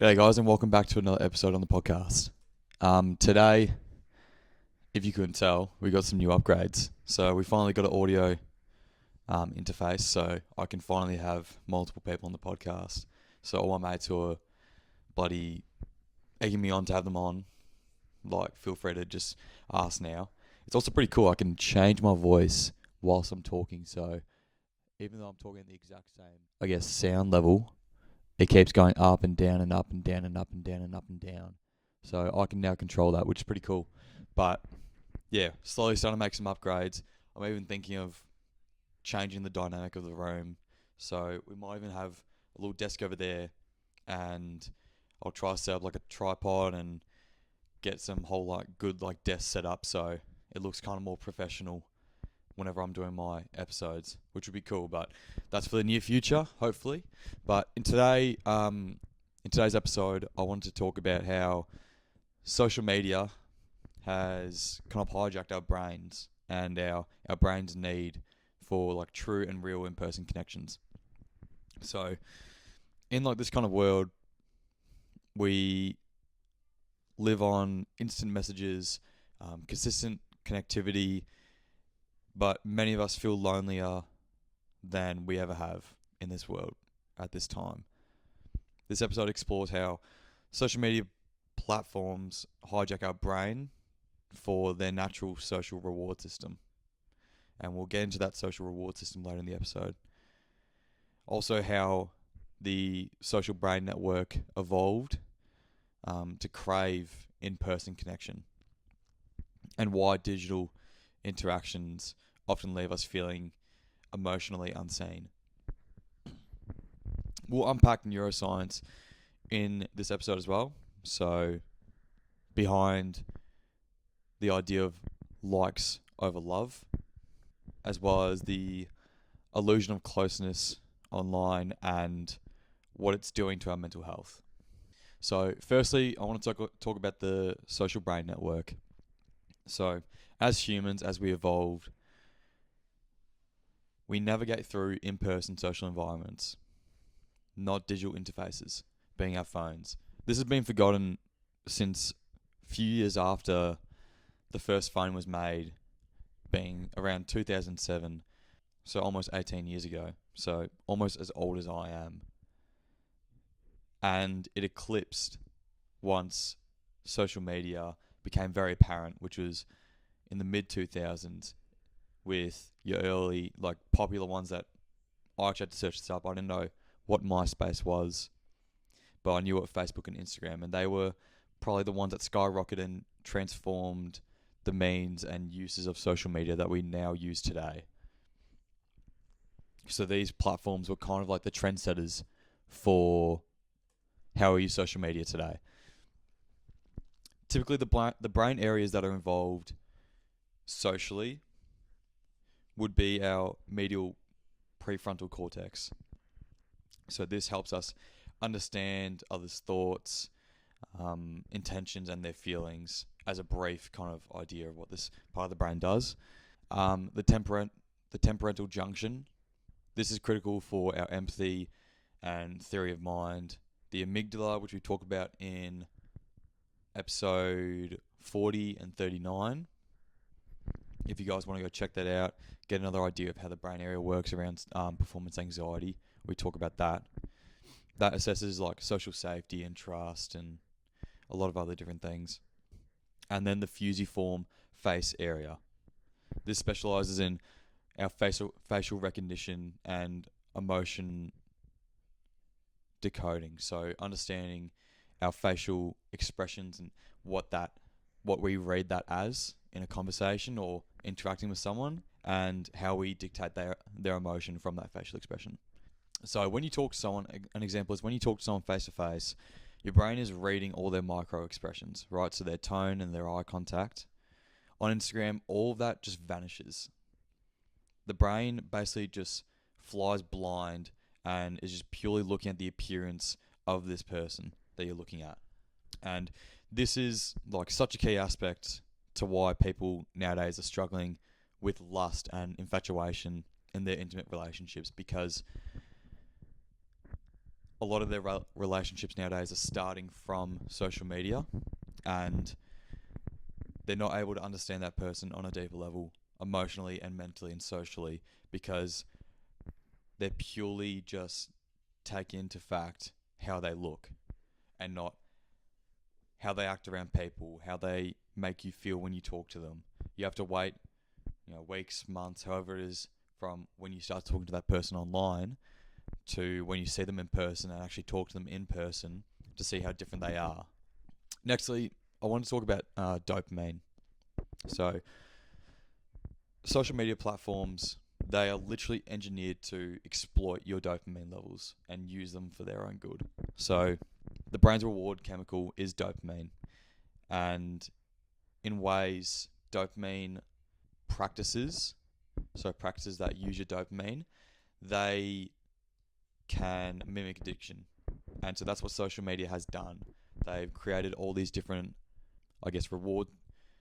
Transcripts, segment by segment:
G'day guys, and welcome back to another episode on the podcast. Today, if you couldn't tell, we got some new upgrades. So we finally got an audio interface, so I can finally have multiple people on the podcast. So all my mates who are bloody egging me on to have them on, feel free to just ask now. It's also pretty cool. I can change my voice whilst I'm talking. So even though I'm talking at the exact same, sound level, it keeps going up and down and up and down and up and down and up and down. So I can now control that, which is pretty cool. But yeah, slowly starting to make some upgrades. I'm even thinking of changing the dynamic of the room. So we might even have a little desk over there, and I'll try to set up like a tripod and get some whole good desk set up so it looks kind of more professional whenever I'm doing my episodes, which would be cool. But that's for the near future, hopefully. But in today's episode, I wanted to talk about how social media has kind of hijacked our brains and our brains' need for true and real in-person connections. So in this kind of world, we live on instant messages, consistent connectivity, but many of us feel lonelier than we ever have in this world at this time. This episode explores how social media platforms hijack our brain for their natural social reward system. And we'll get into that social reward system later in the episode. Also, how the social brain network evolved to crave in-person connection, and why digital interactions often leave us feeling emotionally unseen. We'll unpack neuroscience in this episode as well. So, behind the idea of likes over love, as well as the illusion of closeness online and what it's doing to our mental health. So, firstly, I want to talk about the social brain network. So, as humans, as we evolved, we navigate through in-person social environments, not digital interfaces, being our phones. This has been forgotten since a few years after the first phone was made, being around 2007, so almost 18 years ago, so almost as old as I am. And it eclipsed once social media became very apparent, which was in the mid-2000s, with your early popular ones that I actually had to search this up. I didn't know what MySpace was, but I knew what Facebook and Instagram, and they were probably the ones that skyrocketed and transformed the means and uses of social media that we now use today. So these platforms were kind of like the trendsetters for how we use social media today. Typically, the brain areas that are involved socially would be our medial prefrontal cortex. So this helps us understand others' thoughts, intentions, and their feelings as a brief kind of idea of what this part of the brain does. The temporal junction. This is critical for our empathy and theory of mind. The amygdala, which we talk about in episode 40 and 39. If you guys want to go check that out, get another idea of how the brain area works around performance anxiety, we talk about that. That assesses social safety and trust and a lot of other different things. And then the fusiform face area. This specializes in our facial recognition and emotion decoding. So understanding our facial expressions and what we read that as in a conversation or interacting with someone, and how we dictate their emotion from that facial expression. So when you talk to someone, an example is when you talk to someone face to face, your brain is reading all their micro expressions, right? So their tone and their eye contact. On Instagram, all of that just vanishes. The brain basically just flies blind and is just purely looking at the appearance of this person that you're looking at. And this is such a key aspect to why people nowadays are struggling with lust and infatuation in their intimate relationships, because a lot of their relationships nowadays are starting from social media, and they're not able to understand that person on a deeper level, emotionally and mentally and socially, because they're purely just taking into fact how they look and not how they act around people, how they make you feel when you talk to them. You have to wait, weeks, months, however it is, from when you start talking to that person online to when you see them in person and actually talk to them in person to see how different they are. Nextly, I want to talk about dopamine. So, social media platforms, they are literally engineered to exploit your dopamine levels and use them for their own good. So, the brain's reward chemical is dopamine. And in ways, dopamine practices, so practices that use your dopamine, they can mimic addiction. And so that's what social media has done. They've created all these different, reward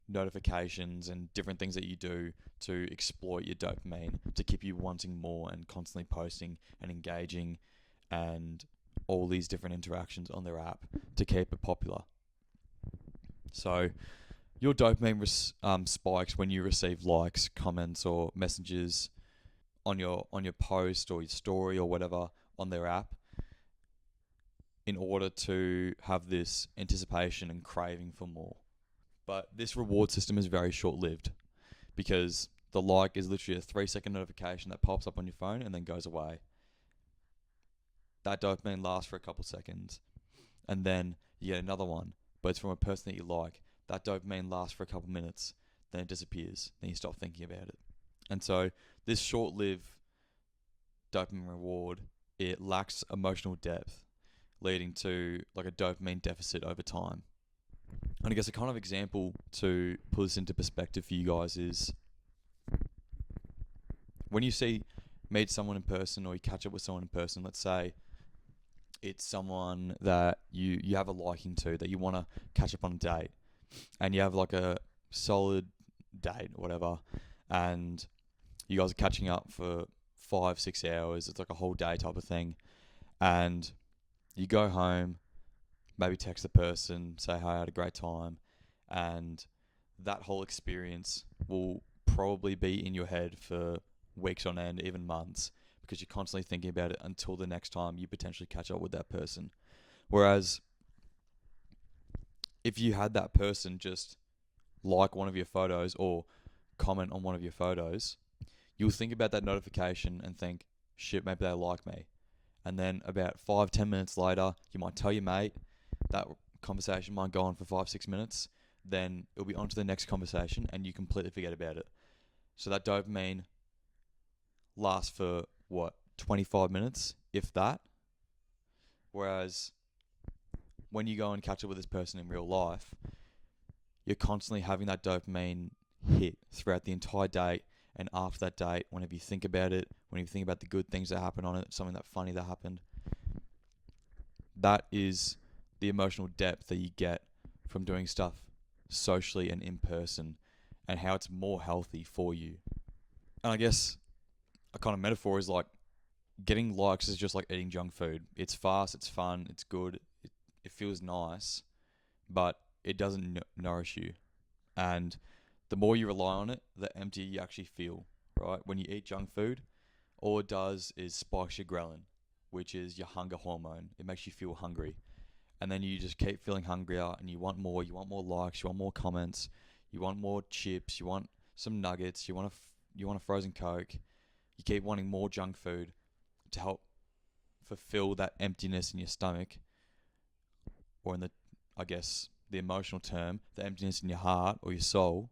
notifications and different things that you do to exploit your dopamine, to keep you wanting more and constantly posting and engaging and all these different interactions on their app to keep it popular. So your dopamine spikes when you receive likes, comments, or messages on your post or your story or whatever on their app, in order to have this anticipation and craving for more. But this reward system is very short-lived, because the like is literally a 3-second notification that pops up on your phone and then goes away. That dopamine lasts for a couple seconds, and then you get another one, but it's from a person that you like. That dopamine lasts for a couple minutes, then it disappears, then you stop thinking about it. And so this short-lived dopamine reward, it lacks emotional depth, leading to like a dopamine deficit over time. And I guess a kind of example to put this into perspective for you guys is when you meet someone in person, or you catch up with someone in person. Let's say it's someone that you have a liking to, that you want to catch up on a date, and you have like a solid date or whatever, and you guys are catching up for 5-6 hours. It's like a whole day type of thing, and you go home, maybe text the person, say, "Hi, I had a great time," and that whole experience will probably be in your head for weeks on end, even months, because you're constantly thinking about it until the next time you potentially catch up with that person. Whereas if you had that person just like one of your photos or comment on one of your photos, you'll think about that notification and think, shit, maybe they like me. And then about 5-10 minutes later, you might tell your mate. That conversation might go on for 5-6 minutes. Then it'll be on to the next conversation, and you completely forget about it. So that dopamine lasts for 25 minutes, if that. Whereas when you go and catch up with this person in real life, you're constantly having that dopamine hit throughout the entire date, and after that date, whenever you think about it, when you think about the good things that happened on it, something that funny that happened, that is the emotional depth that you get from doing stuff socially and in person, and how it's more healthy for you. And I guess a kind of metaphor is like getting likes is just like eating junk food. It's fast, it's fun, it's good, it feels nice, but it doesn't nourish you. And the more you rely on it, the emptier you actually feel, right? When you eat junk food, all it does is spikes your ghrelin, which is your hunger hormone. It makes you feel hungry. And then you just keep feeling hungrier, and you want more likes, you want more comments, you want more chips, you want some nuggets, you want a frozen Coke. You keep wanting more junk food to help fulfill that emptiness in your stomach, or in the emotional term, the emptiness in your heart or your soul,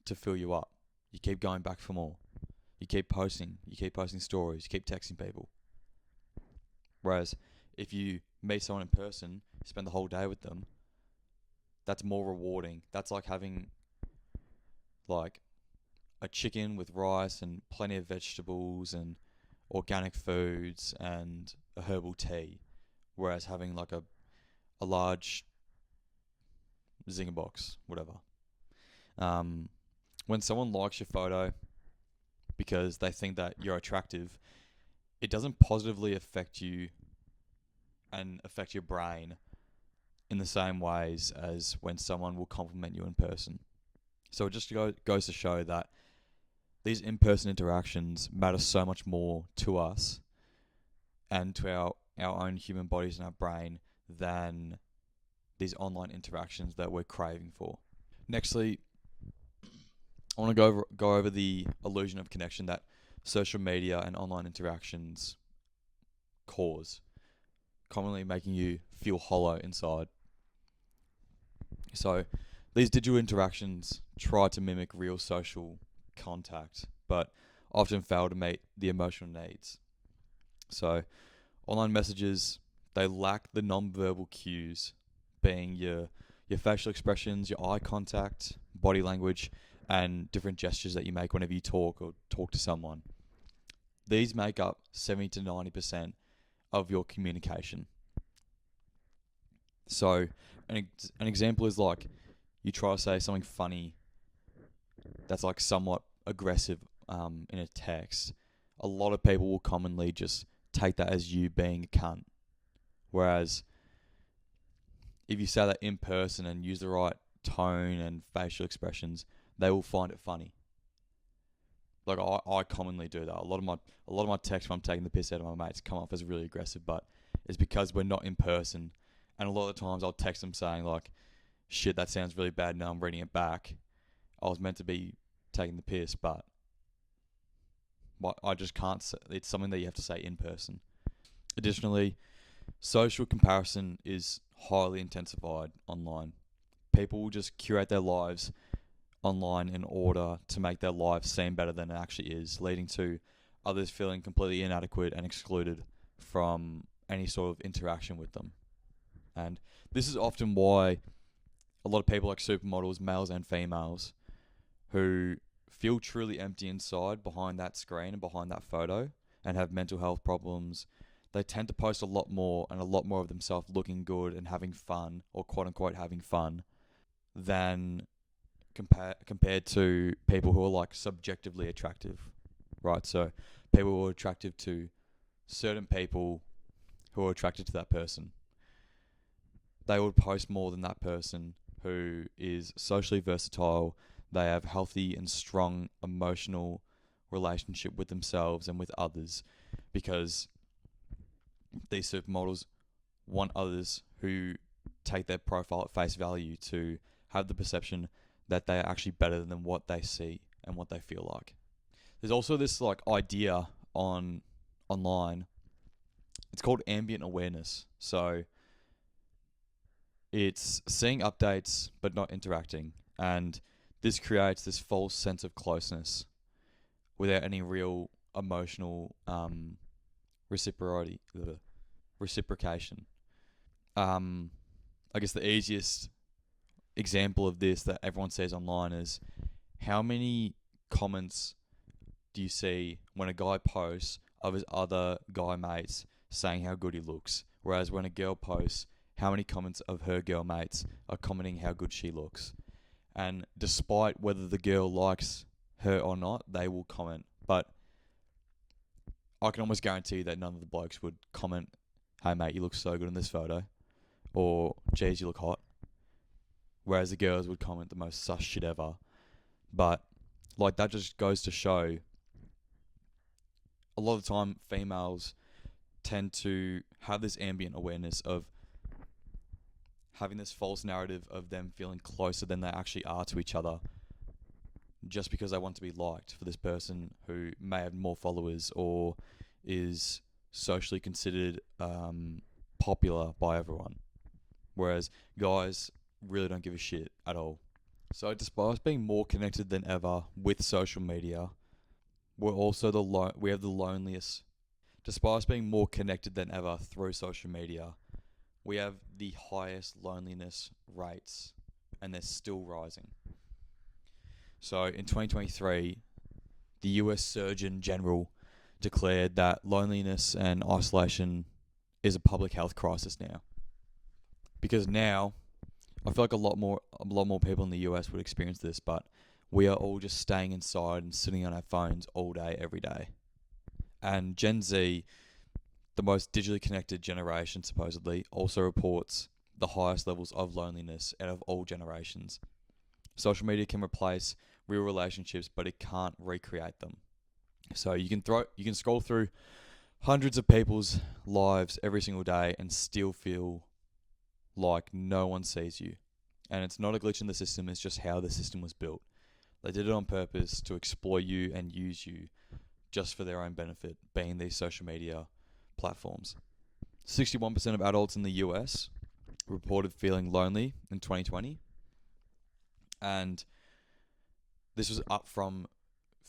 to fill you up. You keep going back for more. You keep posting stories, you keep texting people. Whereas if you meet someone in person, spend the whole day with them, that's more rewarding. That's like having like a chicken with rice and plenty of vegetables and organic foods and a herbal tea. Whereas having like a large zinger box, whatever. When someone likes your photo because they think that you're attractive, it doesn't positively affect you and affect your brain in the same ways as when someone will compliment you in person. So it just goes to show that these in-person interactions matter so much more to us and to our own human bodies and our brain than these online interactions that we're craving for. Nextly, I want to go over the illusion of connection that social media and online interactions cause, commonly making you feel hollow inside. So, these digital interactions try to mimic real social contact, but often fail to meet the emotional needs. So, online messages, they lack the non-verbal cues, being your facial expressions, your eye contact, body language, and different gestures that you make whenever you talk or talk to someone. These make up 70 to 90% of your communication. So, an example is like you try to say something funny that's like somewhat aggressive in a text. A lot of people will commonly just take that as you being a cunt. Whereas if you say that in person and use the right tone and facial expressions, they will find it funny. Like I commonly do that. A lot of my texts when I'm taking the piss out of my mates come off as really aggressive, but it's because we're not in person. And a lot of the times I'll text them saying like, "Shit, that sounds really bad." Now I'm reading it back. I was meant to be taking the piss, but I just can't. It's something that you have to say in person. Additionally, social comparison is highly intensified online. People will just curate their lives online in order to make their life seem better than it actually is, leading to others feeling completely inadequate and excluded from any sort of interaction with them. And this is often why a lot of people like supermodels, males and females, who feel truly empty inside behind that screen and behind that photo and have mental health problems, they tend to post a lot more and a lot more of themselves looking good and having fun, or quote unquote having fun, than compared to people who are like subjectively attractive, right? So people who are attractive to certain people who are attracted to that person, they would post more than that person who is socially versatile. They have healthy and strong emotional relationship with themselves and with others, because these supermodels want others who take their profile at face value to have the perception that they are actually better than what they see and what they feel like. There's also this like idea online. It's called ambient awareness. So it's seeing updates but not interacting, and this creates this false sense of closeness without any real emotional reciprocation. I guess the easiest example of this that everyone says online is, how many comments do you see when a guy posts of his other guy mates saying how good he looks, whereas when a girl posts, how many comments of her girl mates are commenting how good she looks? And despite whether the girl likes her or not, they will comment. But I can almost guarantee that none of the blokes would comment, "Hey mate, you look so good in this photo," or "Geez, you look hot." Whereas the girls would comment the most sus shit ever. But like, that just goes to show a lot of the time females tend to have this ambient awareness of having this false narrative of them feeling closer than they actually are to each other, just because they want to be liked for this person who may have more followers or is socially considered popular by everyone. Whereas guys really don't give a shit at all. So despite us being more connected than ever with social media, we're also we have the loneliest. Despite us being more connected than ever through social media, we have the highest loneliness rates, and they're still rising. So in 2023, the US Surgeon General declared that loneliness and isolation is a public health crisis now. Because now, I feel like a lot more people in the US would experience this, but we are all just staying inside and sitting on our phones all day, every day. And Gen Z, the most digitally connected generation, supposedly, also reports the highest levels of loneliness out of all generations. Social media can replace real relationships, but it can't recreate them. So you can scroll through hundreds of people's lives every single day and still feel like no one sees you. And it's not a glitch in the system, it's just how the system was built. They did it on purpose to exploit you and use you just for their own benefit, being these social media platforms. 61% of adults in the US reported feeling lonely in 2020. And this was up from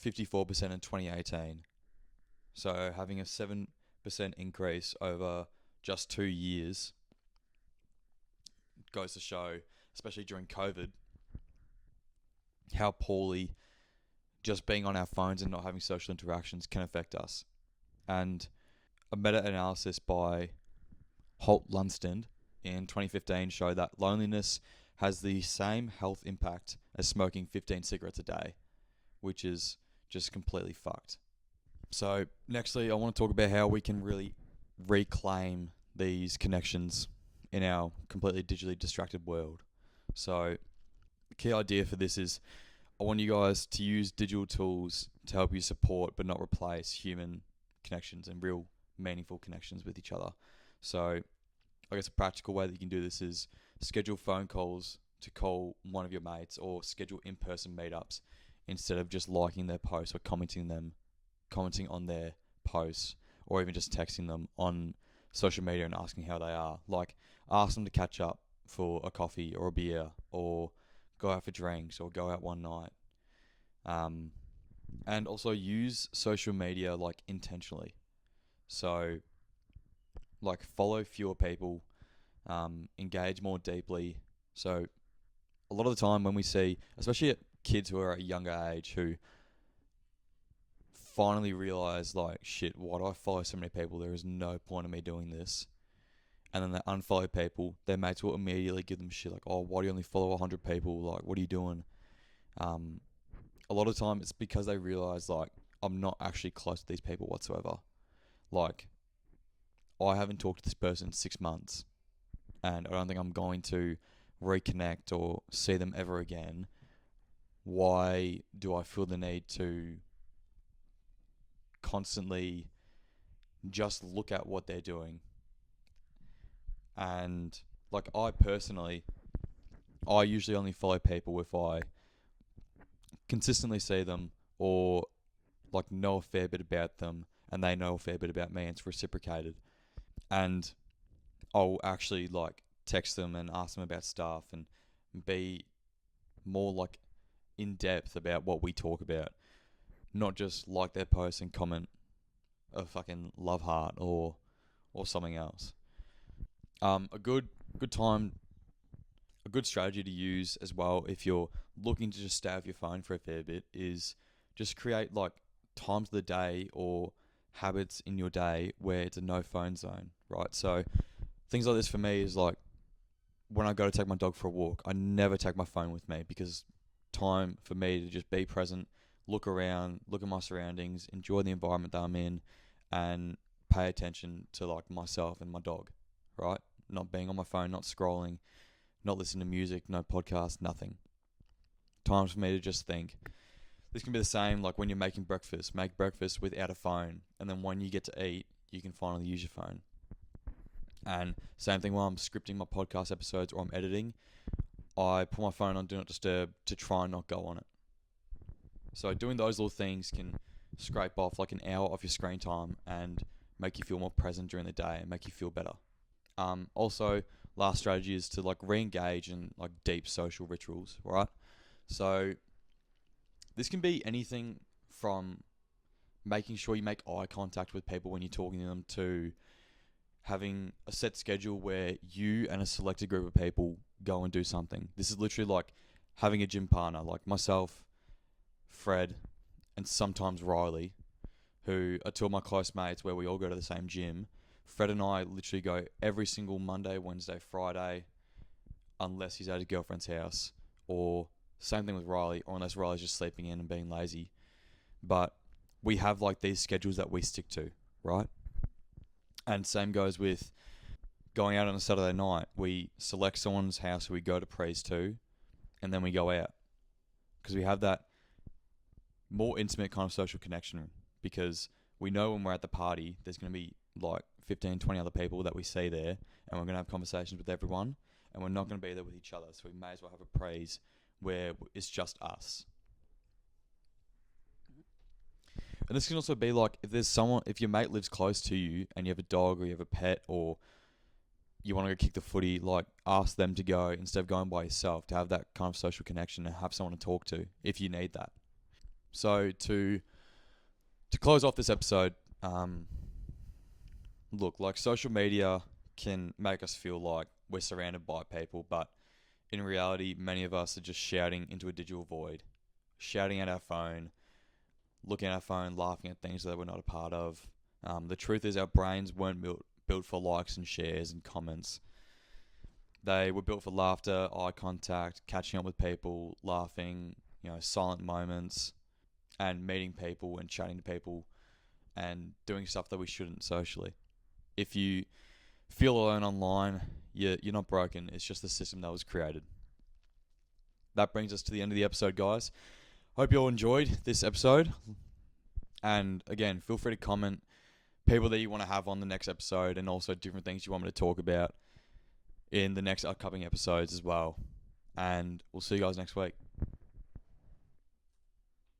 54% in 2018. So having a 7% increase over just 2 years goes to show, especially during COVID, how poorly just being on our phones and not having social interactions can affect us. And a meta-analysis by Holt Lundstedt in 2015 showed that loneliness has the same health impact as smoking 15 cigarettes a day, which is just completely fucked. So nextly, I want to talk about how we can really reclaim these connections in our completely digitally distracted world. So the key idea for this is I want you guys to use digital tools to help you support but not replace human connections and real meaningful connections with each other. So I guess a practical way that you can do this is schedule phone calls to call one of your mates, or schedule in-person meetups instead of just liking their posts or commenting on their posts, or even just texting them on social media and asking how they are. Like, ask them to catch up for a coffee or a beer, or go out for drinks, or go out one night. And also use social media like intentionally. So like follow fewer people, engage more deeply. So a lot of the time when we see, especially at kids who are at a younger age, who finally realize like, shit, why do I follow so many people? There is no point in me doing this. And then they unfollow people. Their mates will immediately give them shit like, oh, why do you only follow 100 people? Like, what are you doing? A lot of time it's because they realize like, I'm not actually close to these people whatsoever. Like, I haven't talked to this person in 6 months, and I don't think I'm going to reconnect or see them ever again. Why do I feel the need to constantly just look at what they're doing? And like, I usually only follow people if I consistently see them, or like know a fair bit about them and they know a fair bit about me, and it's reciprocated. And I'll actually like text them and ask them about stuff and be more like in depth about what we talk about, not just like their post and comment a fucking love heart or something else. A good time, a good strategy to use as well if you're looking to just stay off your phone for a fair bit is just create like times of the day or habits in your day where it's a no phone zone, right? So things like this for me is like when I go to take my dog for a walk, I never take my phone with me, because time for me to just be present, look around, look at my surroundings, enjoy the environment that I'm in, and pay attention to like myself and my dog, right? Not being on my phone, not scrolling, not listening to music, no podcast, nothing. Times for me to just think. This can be the same like when you're making breakfast. Make breakfast without a phone, and then when you get to eat, you can finally use your phone. And same thing while I'm scripting my podcast episodes or I'm editing, I put my phone on Do Not Disturb to try and not go on it. So doing those little things can scrape off like an hour off your screen time and make you feel more present during the day and make you feel better. Also, last strategy is to like re-engage in like deep social rituals, right? So this can be anything from making sure you make eye contact with people when you're talking to them, to having a set schedule where you and a selected group of people go and do something. This is literally like having a gym partner, like myself, Fred, and sometimes Riley, who are two of my close mates where we all go to the same gym. Fred and I literally go every single Monday, Wednesday, Friday, unless he's at his girlfriend's house, or same thing with Riley, or unless Riley's just sleeping in and being lazy. But we have like these schedules that we stick to, right? And same goes with going out on a Saturday night. We select someone's house who we go to praise to, and then we go out. Because we have that more intimate kind of social connection, because we know when we're at the party, there's going to be like 15, 20 other people that we see there, and we're going to have conversations with everyone, and we're not going to be there with each other. So we may as well have a praise where it's just us. And this can also be like, if your mate lives close to you and you have a dog or you have a pet or you want to go kick the footy, like ask them to go instead of going by yourself, to have that kind of social connection and have someone to talk to if you need that. So to close off this episode, look, like social media can make us feel like we're surrounded by people, but in reality, many of us are just shouting into a digital void, shouting at our phone, looking at our phone, laughing at things that we're not a part of. The truth is our brains weren't built for likes and shares and comments. They were built for laughter, eye contact, catching up with people, laughing, silent moments, and meeting people and chatting to people and doing stuff that we shouldn't socially. If you feel alone online, you're not broken. It's just the system that was created. That brings us to the end of the episode, guys. Hope you all enjoyed this episode. And again, feel free to comment people that you want to have on the next episode, and also different things you want me to talk about in the next upcoming episodes as well. And we'll see you guys next week.